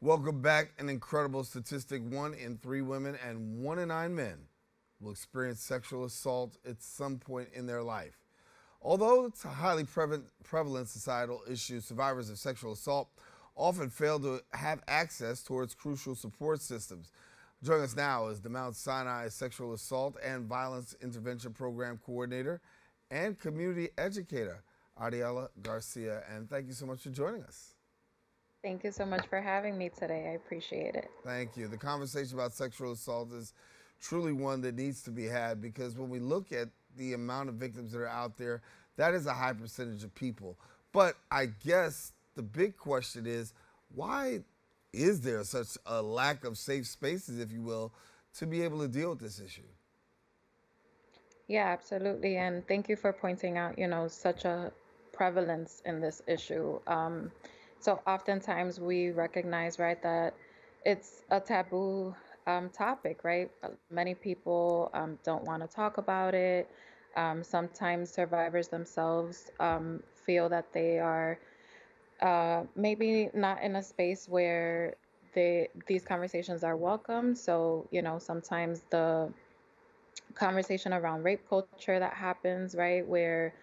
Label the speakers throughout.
Speaker 1: Welcome back. An incredible statistic: 1 in 3 women and 1 in 9 men will experience sexual assault at some point in their life. Although it's a highly prevalent societal issue, survivors of sexual assault often fail to have access towards crucial support systems. Joining us now is the Mount Sinai Sexual Assault and Violence Intervention Program Coordinator and Community Educator, Ariela Garcia. And thank you so much for joining us.
Speaker 2: Thank you so much for having me today. I appreciate it.
Speaker 1: Thank you. The conversation about sexual assault is truly one that needs to be had, because when we look at the amount of victims that are out there, that is a high percentage of people. But I guess the big question is, why is there such a lack of safe spaces, if you will, to be able to deal with this issue?
Speaker 2: Yeah, absolutely. And thank you for pointing out, such a prevalence in this issue. So oftentimes we recognize, right, that it's a taboo topic, right? Many people don't want to talk about it. Sometimes survivors themselves feel that they are maybe not in a space where these conversations are welcome. So, sometimes the conversation around rape culture that happens, right, where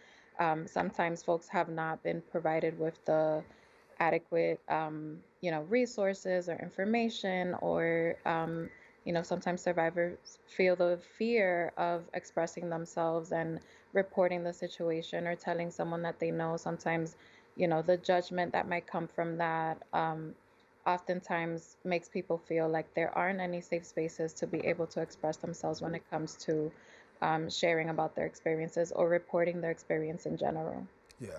Speaker 2: sometimes folks have not been provided with the adequate, resources or information, or, sometimes survivors feel the fear of expressing themselves and reporting the situation or telling someone that they know. Sometimes, the judgment that might come from that oftentimes makes people feel like there aren't any safe spaces to be able to express themselves when it comes to sharing about their experiences or reporting their experience in general.
Speaker 1: Yeah.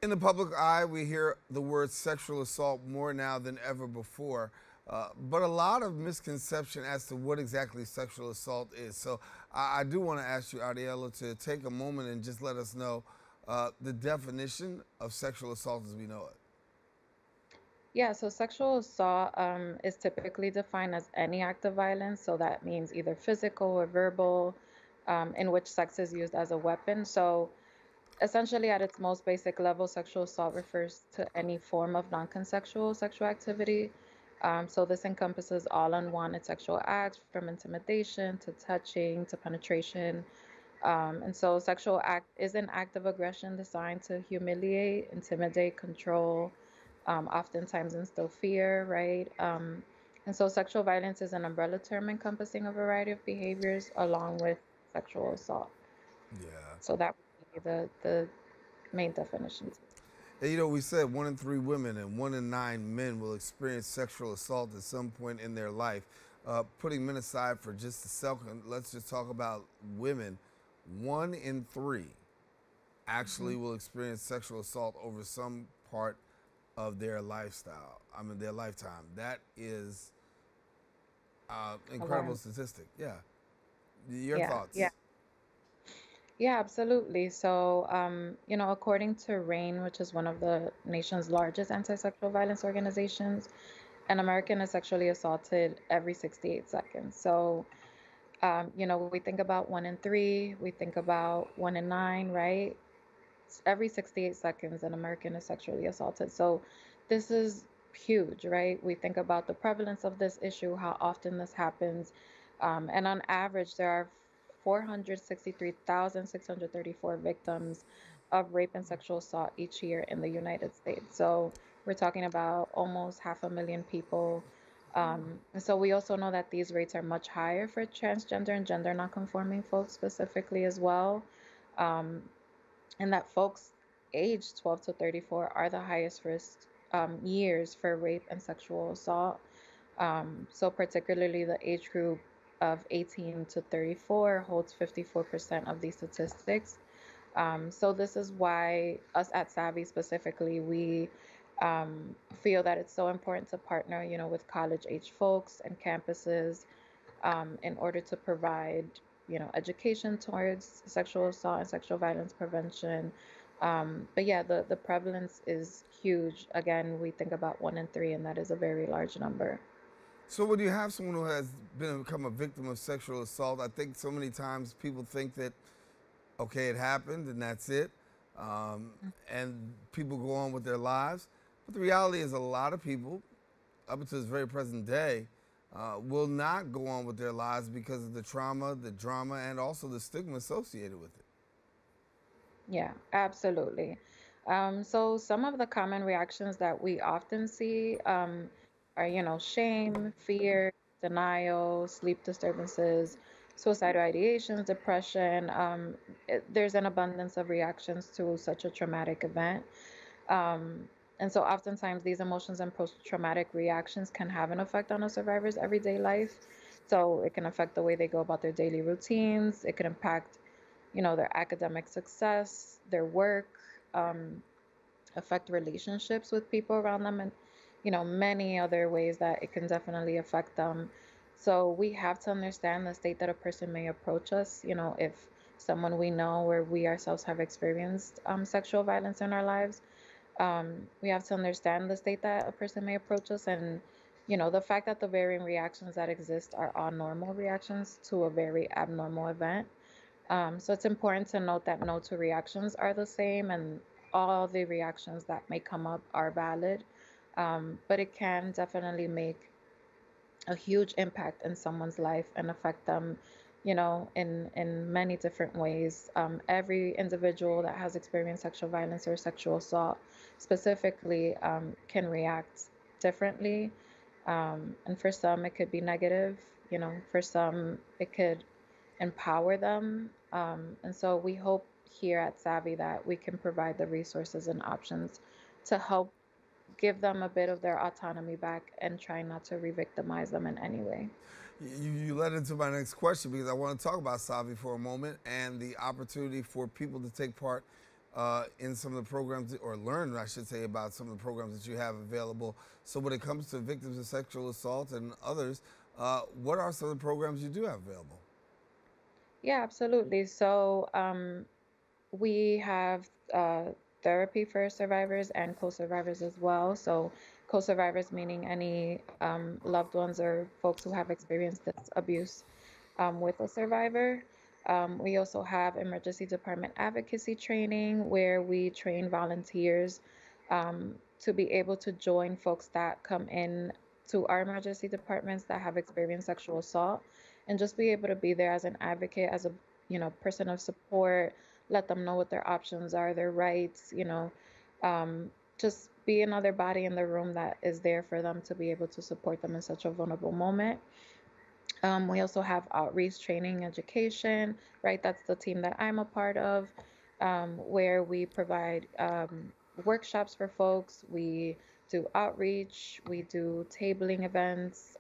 Speaker 1: In the public eye, we hear the word sexual assault more now than ever before, but a lot of misconception as to what exactly sexual assault is. So I do want to ask you, Ariela, to take a moment and just let us know the definition of sexual assault as we know it.
Speaker 2: Yeah, so sexual assault is typically defined as any act of violence. So that means either physical or verbal, in which sex is used as a weapon. So essentially, at its most basic level, sexual assault refers to any form of non-consensual sexual activity. So this encompasses all unwanted sexual acts, from intimidation to touching to penetration. And so sexual act is an act of aggression designed to humiliate, intimidate, control, oftentimes instill fear, right? And so sexual violence is an umbrella term encompassing a variety of behaviors along with sexual assault.
Speaker 1: Yeah.
Speaker 2: So that would be the main definitions.
Speaker 1: And, we said 1 in 3 women and 1 in 9 men will experience sexual assault at some point in their life. Putting men aside for just a second, let's just talk about women. 1 in 3
Speaker 2: Hmm.
Speaker 1: actually will experience sexual assault over some part of their lifestyle. I mean, their lifetime. That is incredible
Speaker 2: Alarm.
Speaker 1: statistic. Yeah. Your
Speaker 2: Yeah, yeah.
Speaker 1: thoughts?
Speaker 2: Yeah, absolutely. So, according to RAINN, which is one of the nation's largest anti-sexual violence organizations, an American is sexually assaulted every 68 seconds. So, we think about 1 in 3, we think about 1 in 9, right? Every 68 seconds, an American is sexually assaulted. So, this is huge, right? We think about the prevalence of this issue, how often this happens. And on average, there are 463,634 victims of rape and sexual assault each year in the United States. So, we're talking about almost 500,000 people. And so we also know that these rates are much higher for transgender and gender nonconforming folks specifically as well. Um, and that folks aged 12 to 34 are the highest risk years for rape and sexual assault. So, particularly the age group of 18 to 34 holds 54% of these statistics. So, this is why us at SAVI specifically, we feel that it's so important to partner, with college age folks and campuses in order to provide, education towards sexual assault and sexual violence prevention. But yeah, the prevalence is huge. Again, we think about 1 in 3, and that is a very large number.
Speaker 1: So when you have someone who has become a victim of sexual assault, I think so many times people think that, okay, it happened and that's it, um, and people go on with their lives. But the reality is, a lot of people up until this very present day, will not go on with their lives because of the trauma, the drama, and also the stigma associated with it.
Speaker 2: Yeah, absolutely. So some of the common reactions that we often see are, shame, fear, denial, sleep disturbances, suicidal ideations, depression. There's an abundance of reactions to such a traumatic event. Um, and so oftentimes these emotions and post-traumatic reactions can have an effect on a survivor's everyday life. So it can affect the way they go about their daily routines. It can impact, their academic success, their work, um, affect relationships with people around them, and, many other ways that it can definitely affect them. So we have to understand the state that a person may approach us, if someone we know or we ourselves have experienced sexual violence in our lives. We have to understand the state that a person may approach us, and the fact that the varying reactions that exist are all normal reactions to a very abnormal event. So it's important to note that no two reactions are the same, and all the reactions that may come up are valid. But it can definitely make a huge impact in someone's life and affect them, in many different ways. Every individual that has experienced sexual violence or sexual assault specifically can react differently. And for some, it could be negative. For some, it could empower them. And so we hope here at SAVI that we can provide the resources and options to help give them a bit of their autonomy back and try not to re-victimize them in any way.
Speaker 1: You led into my next question because I want to talk about SAVI for a moment and the opportunity for people to take part in some of the programs, or learn, I should say, about some of the programs that you have available. So when it comes to victims of sexual assault and others, what are some of the programs you do have available?
Speaker 2: Yeah, absolutely. So we have therapy for survivors and co-survivors as well. So co-survivors meaning any loved ones or folks who have experienced this abuse with a survivor. We also have emergency department advocacy training where we train volunteers to be able to join folks that come in to our emergency departments that have experienced sexual assault, and just be able to be there as an advocate, as a person of support, let them know what their options are, their rights, um, just be another body in the room that is there for them to be able to support them in such a vulnerable moment. We also have outreach training education, right? That's the team that I'm a part of, where we provide workshops for folks. We do outreach, we do tabling events,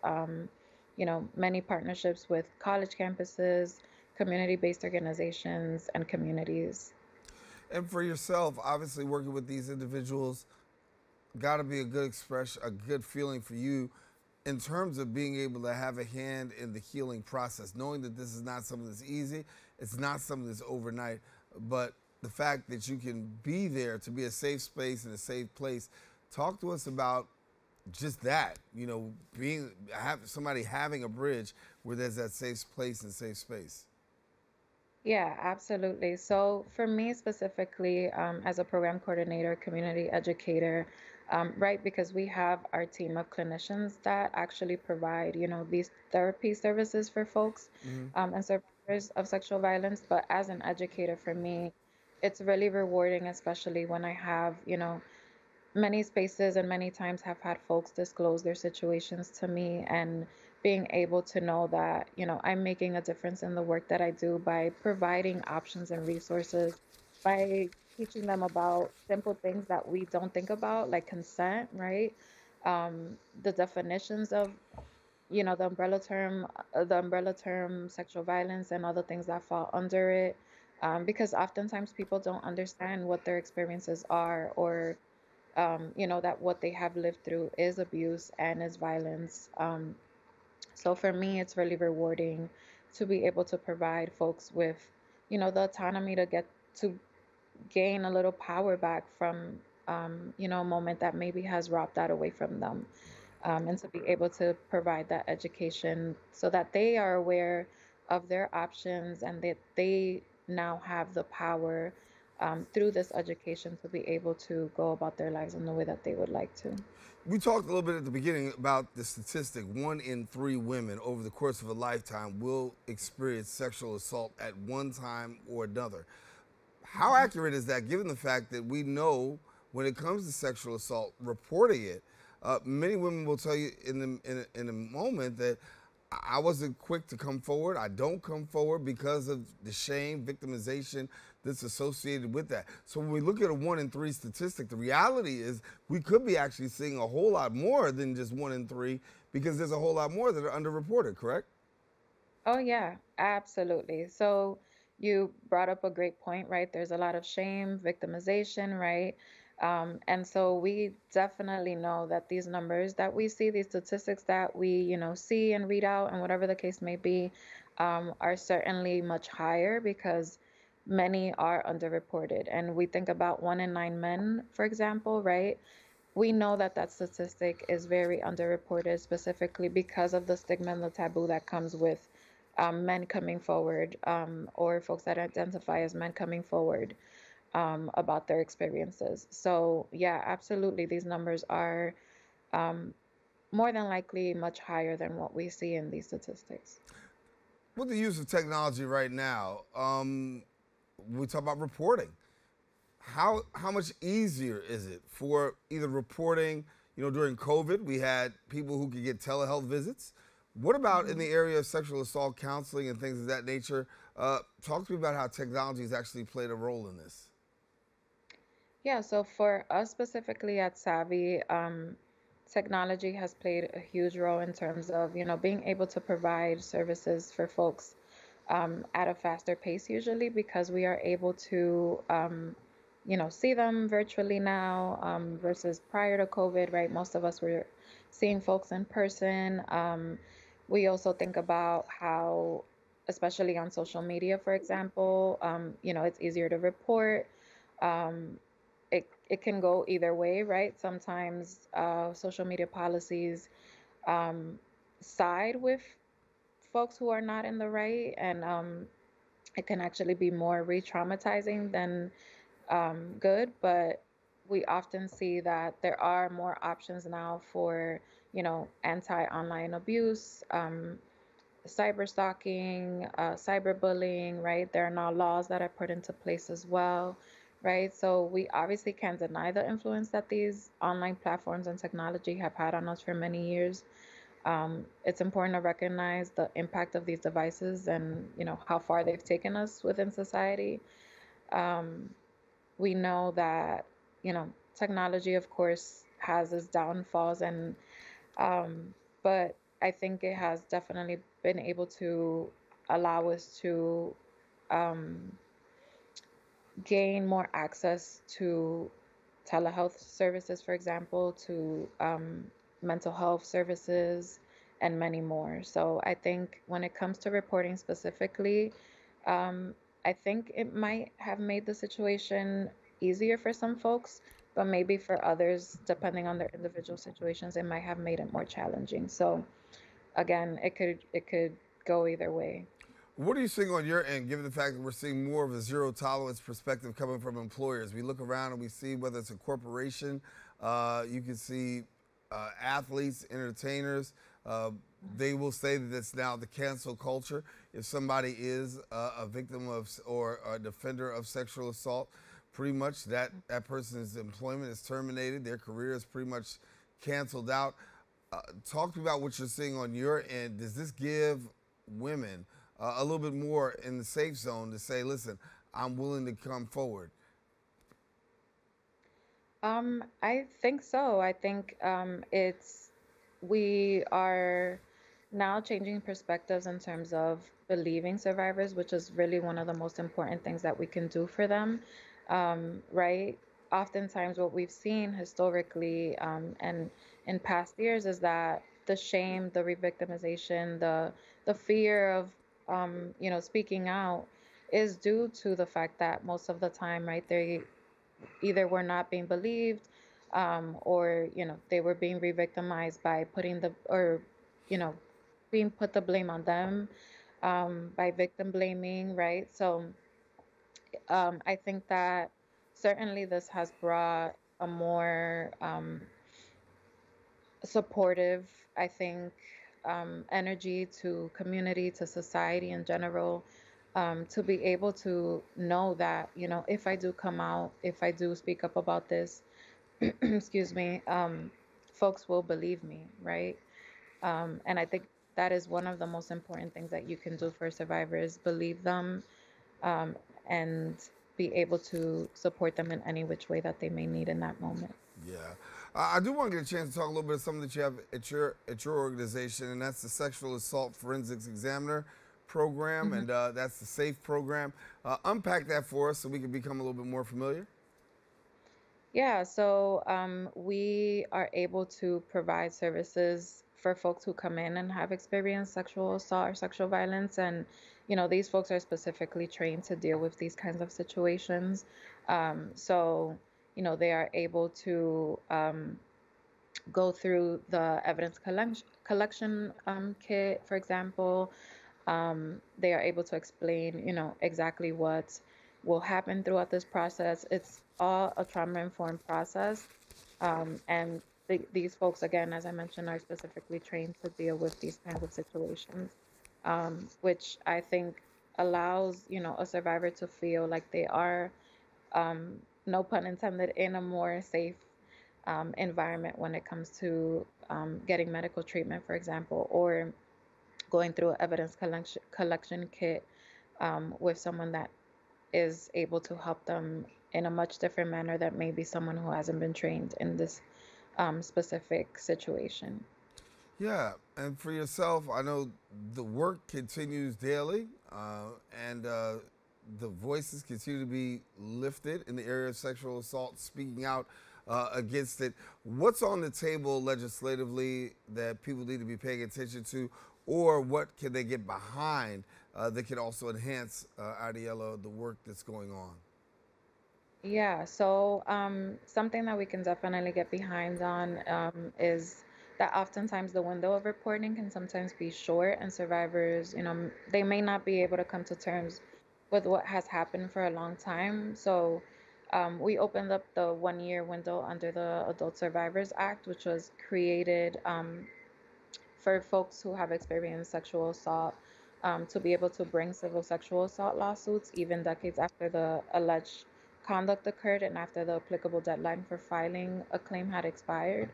Speaker 2: many partnerships with college campuses, community-based organizations, and communities.
Speaker 1: And for yourself, obviously working with these individuals, got to be a good expression, a good feeling for you in terms of being able to have a hand in the healing process, knowing that this is not something that's easy, it's not something that's overnight, but the fact that you can be there to be a safe space and a safe place. Talk to us about just that, somebody having a bridge where there's that safe place and safe space.
Speaker 2: Yeah, absolutely. So for me specifically, as a program coordinator, community educator, right, because we have our team of clinicians that actually provide, these therapy services for folks
Speaker 1: Mm-hmm.
Speaker 2: and survivors of sexual violence. But as an educator, for me, it's really rewarding, especially when I have, many spaces and many times have had folks disclose their situations to me, and being able to know that I'm making a difference in the work that I do by providing options and resources, by teaching them about simple things that we don't think about, like consent, right? The definitions of the umbrella term sexual violence and other things that fall under it, because oftentimes people don't understand what their experiences are, or that what they have lived through is abuse and is violence. So for me, it's really rewarding to be able to provide folks with, the autonomy to get to gain a little power back from, a moment that maybe has robbed that away from them. And to be able to provide that education so that they are aware of their options and that they now have the power through this education to be able to go about their lives in the way that they would like to.
Speaker 1: We talked a little bit at the beginning about the statistic: 1 in 3 women over the course of a lifetime will experience sexual assault at one time or another. How
Speaker 2: Mhm.
Speaker 1: accurate is that, given the fact that we know when it comes to sexual assault, reporting it, many women will tell you in a moment that I wasn't quick to come forward. I don't come forward because of the shame, victimization that's associated with that. So when we look at a 1 in 3 statistic, the reality is we could be actually seeing a whole lot more than just 1 in 3, because there's a whole lot more that are underreported, correct?
Speaker 2: Oh, yeah, absolutely. So you brought up a great point, right? There's a lot of shame, victimization, right? And so we definitely know that these numbers that we see, these statistics that we, see and read out, and whatever the case may be, are certainly much higher because many are underreported. And we think about 1 in 9 men, for example, right? We know that that statistic is very underreported, specifically because of the stigma and the taboo that comes with men coming forward, or folks that identify as men coming forward, about their experiences. So, yeah, absolutely, these numbers are um, more than likely much higher than what we see in these statistics.
Speaker 1: With the use of technology right now, we talk about reporting. How much easier is it for either reporting? During COVID, we had people who could get telehealth visits. What about in
Speaker 2: Mhm.
Speaker 1: the area of sexual assault counseling and things of that nature? Talk to me about how technology has actually played a role in this.
Speaker 2: Yeah, so for us specifically at SAVI, technology has played a huge role in terms of, being able to provide services for folks at a faster pace usually because we are able to, see them virtually now, versus prior to COVID, right? Most of us were seeing folks in person. We also think about how, especially on social media, for example, it's easier to report. Um, it can go either way, right? Sometimes social media policies um, side with folks who are not in the right, and it can actually be more re-traumatizing than good. But we often see that there are more options now for, anti-online abuse, cyber stalking, cyber bullying, right? There are now laws that are put into place as well, right? So we obviously can't deny the influence that these online platforms and technology have had on us for many years. It's important to recognize the impact of these devices and, how far they've taken us within society. Um, we know that, technology, of course, has its downfalls, and um, but I think it has definitely been able to allow us to um, gain more access to telehealth services, for example, to mental health services, and many more. So I think when it comes to reporting specifically, um, I think it might have made the situation easier for some folks, but maybe for others, depending on their individual situations, it might have made it more challenging. So again, it could go either way.
Speaker 1: What are you seeing on your end, given the fact that we're seeing more of a zero tolerance perspective coming from employers? We look around and we see whether it's a corporation, you can see athletes, entertainers. Uh, they will say that it's now the cancel culture. If somebody is a victim of or a defender of sexual assault, pretty much that person's employment is terminated. Their career is pretty much canceled out. Talk to me about what you're seeing on your end. Does this give women a little bit more in the safe zone to say, listen, I'm willing to come forward?
Speaker 2: I think so. I think we are now changing perspectives in terms of believing survivors, which is really one of the most important things that we can do for them, right? Oftentimes, what we've seen historically, and in past years is that the shame, the re-victimization, the fear of, speaking out is due to the fact that most of the time, right, they either were not being believed, or they were being re-victimized by putting the or you know being put the blame on them, by victim blaming, right? So I think that certainly this has brought a more supportive, I think, energy to community, to society in general, to be able to know that, if I do come out, if I do speak up about this, excuse me, folks will believe me, right? And I think that is one of the most important things that you can do for survivors, believe them, um, and be able to support them in any which way that they may need in that moment.
Speaker 1: Yeah, I do want to get a chance to talk a little bit of something that you have at your organization, and that's the Sexual Assault Forensics Examiner program,
Speaker 2: Mhm.
Speaker 1: and that's the SAFE program. Unpack that for us so we can become a little bit more familiar.
Speaker 2: Yeah, so we are able to provide services for folks who come in and have experienced sexual assault or sexual violence. And, these folks are specifically trained to deal with these kinds of situations. So, they are able to go through the evidence collection kit, for example. They are able to explain, exactly what will happen throughout this process. It's all a trauma-informed process. And these folks, again, as I mentioned, are specifically trained to deal with these kinds of situations, which I think allows, a survivor to feel like they are, no pun intended, in a more safe environment when it comes to getting medical treatment, for example, or going through an evidence collection kit with someone that is able to help them in a much different manner that maybe someone who hasn't been trained in this specific situation.
Speaker 1: Yeah, and for yourself, I know the work continues daily, and the voices continue to be lifted in the area of sexual assault, speaking out against it. What's on the table legislatively that people need to be paying attention to, or what can they get behind that can also enhance, Ariela, the work that's going on?
Speaker 2: Yeah, so something that we can definitely get behind on is that oftentimes the window of reporting can sometimes be short, and survivors, they may not be able to come to terms with what has happened for a long time. So we opened up the 1 year window under the Adult Survivors Act, which was created for folks who have experienced sexual assault to be able to bring civil sexual assault lawsuits even decades after the alleged conduct occurred and after the applicable deadline for filing a claim had expired.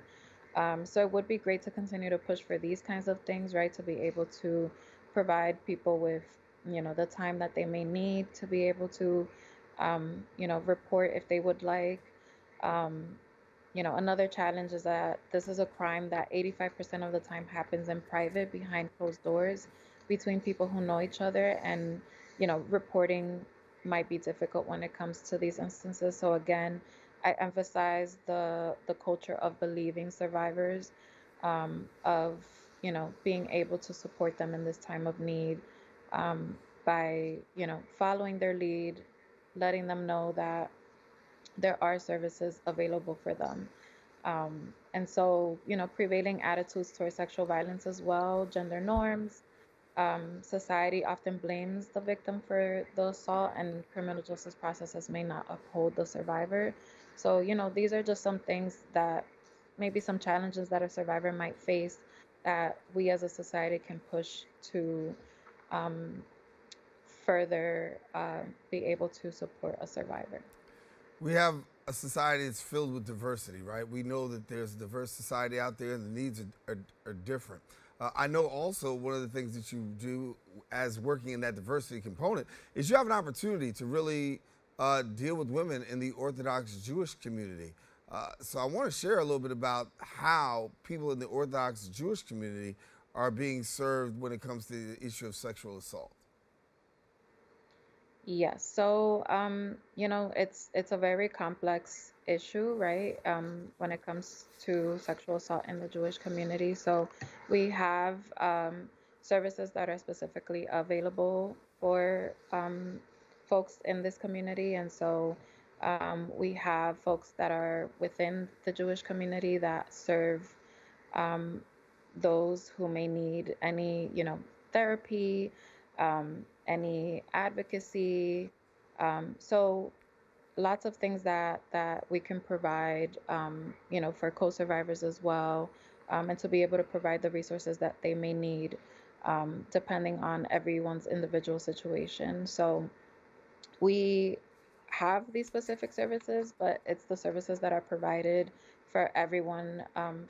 Speaker 2: So it would be great to continue to push for these kinds of things, right? To be able to provide people with, the time that they may need to be able to, report if they would like. Um, Another challenge is that this is a crime that 85% of the time happens in private behind closed doors between people who know each other. And, reporting might be difficult when it comes to these instances. So again, I emphasize the culture of believing survivors, of, being able to support them in this time of need, by, following their lead, letting them know that there are services available for them. And so, prevailing attitudes towards sexual violence as well, gender norms, society often blames the victim for the assault, and criminal justice processes may not uphold the survivor. So, these are just some things that maybe some challenges that a survivor might face that we as a society can push to um, further be able to support a survivor.
Speaker 1: We have a society that's filled with diversity, right? We know that there's a diverse society out there and the needs are different. I know also one of the things that you do as working in that diversity component is you have an opportunity to really deal with women in the Orthodox Jewish community. So I want to share a little bit about how people in the Orthodox Jewish community are being served when it comes to the issue of sexual assault.
Speaker 2: Yes. So, it's a very complex issue, right? When it comes to sexual assault in the Jewish community. So, we have services that are specifically available for folks in this community, and so we have folks that are within the Jewish community that serve um, those who may need any, therapy, any advocacy, So lots of things that we can provide, for co-survivors as well, and to be able to provide the resources that they may need, depending on everyone's individual situation. So we have these specific services, but it's the services that are provided for everyone,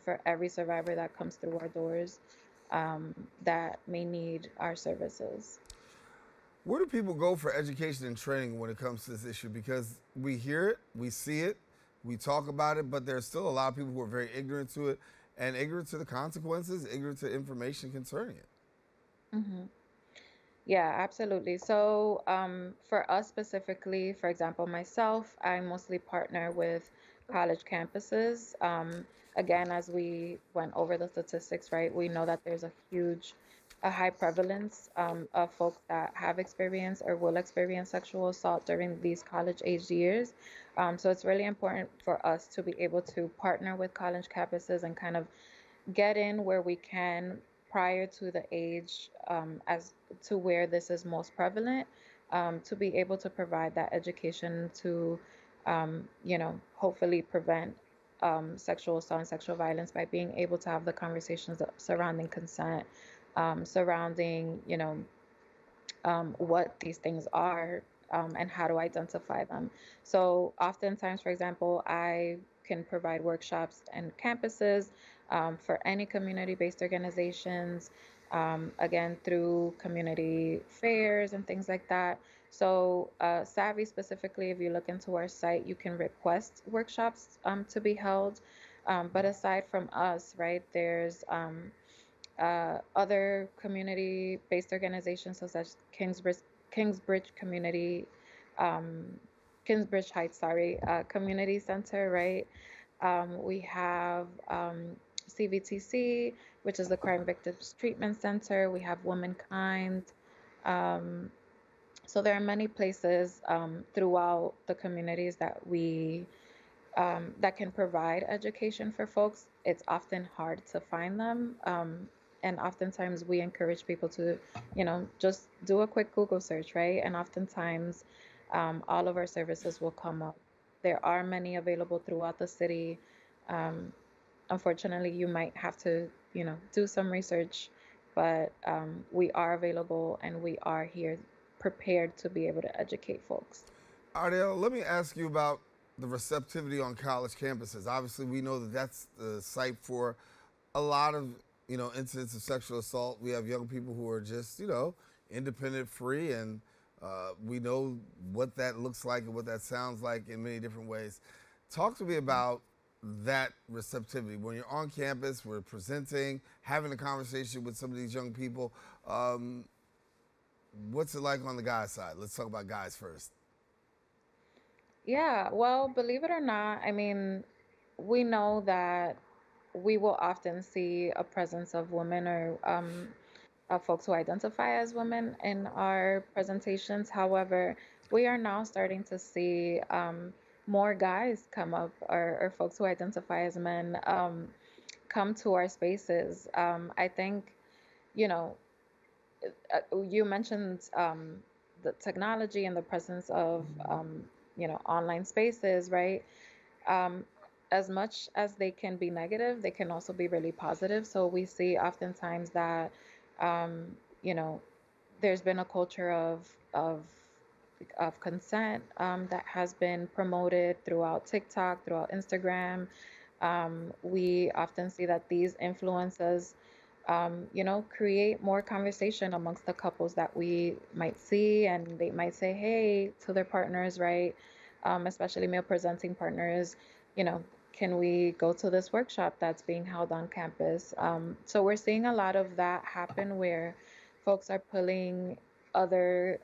Speaker 2: for every survivor that comes through our doors, that may need our services.
Speaker 1: Where do people go for education and training when it comes to this issue? Because we hear it, we see it, we talk about it, but there's still a lot of people who are very ignorant to it and ignorant to the consequences, ignorant to information concerning it.
Speaker 2: hmm Yeah, absolutely. So, for us specifically, for example, myself, I mostly partner with college campuses. Again, as we went over the statistics, right, we know that there's a high prevalence, of folks that have experienced or will experience sexual assault during these college age years. So it's really important for us to be able to partner with college campuses and kind of get in where we can prior to the age, as to where this is most prevalent, to be able to provide that education to, hopefully prevent, sexual assault and sexual violence by being able to have the conversations surrounding consent, surrounding, what these things are, and how to identify them. So, oftentimes, for example, I can provide workshops and campuses, for any community based organizations, again, through community fairs and things like that. So, SAVI specifically, if you look into our site, you can request workshops, to be held. But aside from us, right, there's, other community-based organizations such as Kingsbridge Community, um, Kingsbridge Heights, sorry, Community Center, right? We have, CVTC, which is the Crime Victims Treatment Center. We have Womankind. Um, so there are many places, throughout the communities that can provide education for folks. It's often hard to find them. And oftentimes we encourage people to, just do a quick Google search, right? And oftentimes, all of our services will come up. There are many available throughout the city. Um, Unfortunately, you might have to, do some research, but, we are available and we are here prepared to be able to educate folks.
Speaker 1: Ariel, let me ask you about the receptivity on college campuses. Obviously, we know that that's the site for a lot of incidents of sexual assault. We have young people who are just independent, free, and we know what that looks like and what that sounds like in many different ways. Talk to me about that receptivity when you're on campus, we're presenting, having a conversation with some of these young people. What's it like on the guys' side? Let's talk about guys first.
Speaker 2: Yeah, well, believe it or not, I mean, we know that we will often see a presence of women or, of folks who identify as women in our presentations. However, we are now starting to see, more guys come up, or folks who identify as men, come to our spaces. I think, you know, you mentioned, the technology and the presence of, online spaces, right? um, as much as they can be negative, they can also be really positive. So we see oftentimes that, um, you know, there's been a culture of consent, that has been promoted throughout TikTok, throughout Instagram. We often see that these influences, create more conversation amongst the couples that we might see, and they might say, hey, to their partners, right? Especially male presenting partners, you know, can we go to this workshop that's being held on campus? So we're seeing a lot of that happen where folks are pulling other,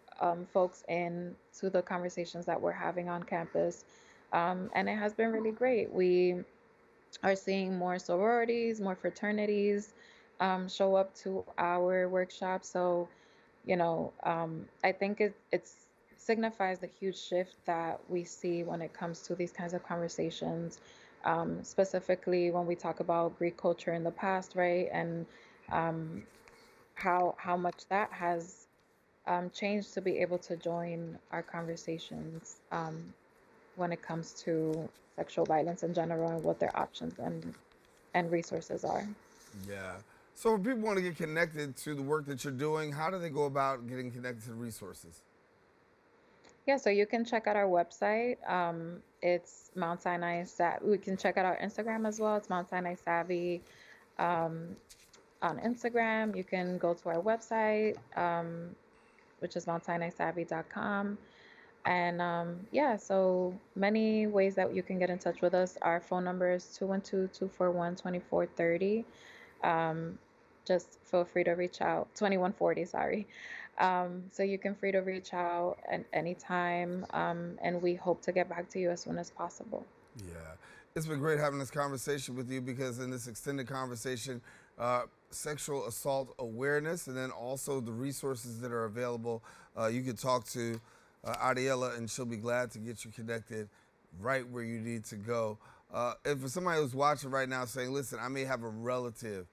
Speaker 2: folks in to the conversations that we're having on campus. And it has been really great. We are seeing more sororities, more fraternities, show up to our workshops. So, I think it's signifies the huge shift that we see when it comes to these kinds of conversations, specifically when we talk about Greek culture in the past, right? And, um, how much that has, change to be able to join our conversations when it comes to sexual violence in general and what their options and resources are.
Speaker 1: Yeah. So if people want to get connected to the work that you're doing, how do they go about getting connected to the resources?
Speaker 2: Yeah, so you can check out our website. It's Mount Sinai We can check out our Instagram as well. It's Mount Sinai Savvy on Instagram. You can go to our website, which is mountsinai.savvy.com. And yeah, so many ways that you can get in touch with us. Our phone number is 212-241-2430. Um, just feel free to reach out. 2140, sorry. So you can free to reach out at any time, and we hope to get back to you as soon as possible.
Speaker 1: Yeah. It's been great having this conversation with you because in this extended conversation, sexual assault awareness and then also the resources that are available. You can talk to Ariela and she'll be glad to get you connected right where you need to go. And for somebody who's watching right now saying, listen, I may have a relative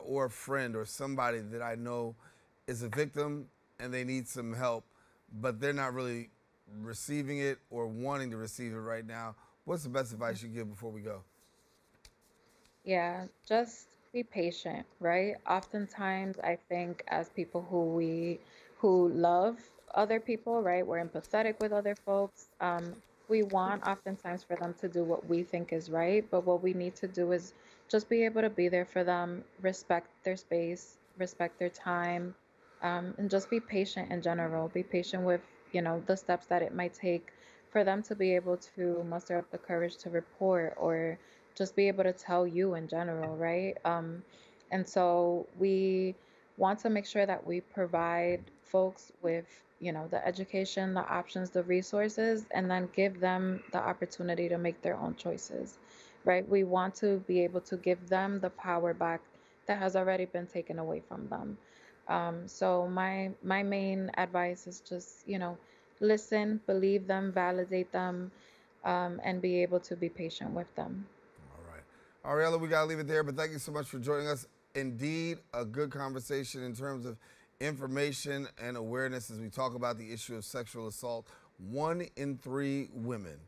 Speaker 1: or a friend or somebody that I know is a victim and they need some help, but they're not really receiving it or wanting to receive it right now, what's the best advice you give before we go?
Speaker 2: Yeah, just be patient, right? Oftentimes, I think as people who love other people, right? We're empathetic with other folks. We want oftentimes for them to do what we think is right, but what we need to do is just be able to be there for them, respect their space, respect their time, and just be patient in general. Be patient with, the steps that it might take for them to be able to muster up the courage to report or just be able to tell you in general, right? And so we want to make sure that we provide folks with, the education, the options, the resources, and then give them the opportunity to make their own choices, right? We want to be able to give them the power back that has already been taken away from them. So my main advice is just, listen, believe them, validate them, and be able to be patient with them.
Speaker 1: All right. Ariela, we got to leave it there, but thank you so much for joining us. Indeed, a good conversation in terms of information and awareness as we talk about the issue of sexual assault. 1 in 3 women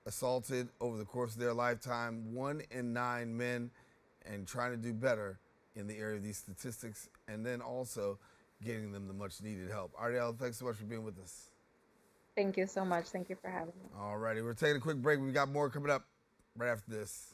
Speaker 1: assaulted over the course of their lifetime, 1 in 9 men, and trying to do better in the area of these statistics, and then also getting them the much needed help. Ariela, thanks so much for being with us.
Speaker 2: Thank you so much. Thank you for having me.
Speaker 1: All righty, we're taking a quick break. We've got more coming up right after this.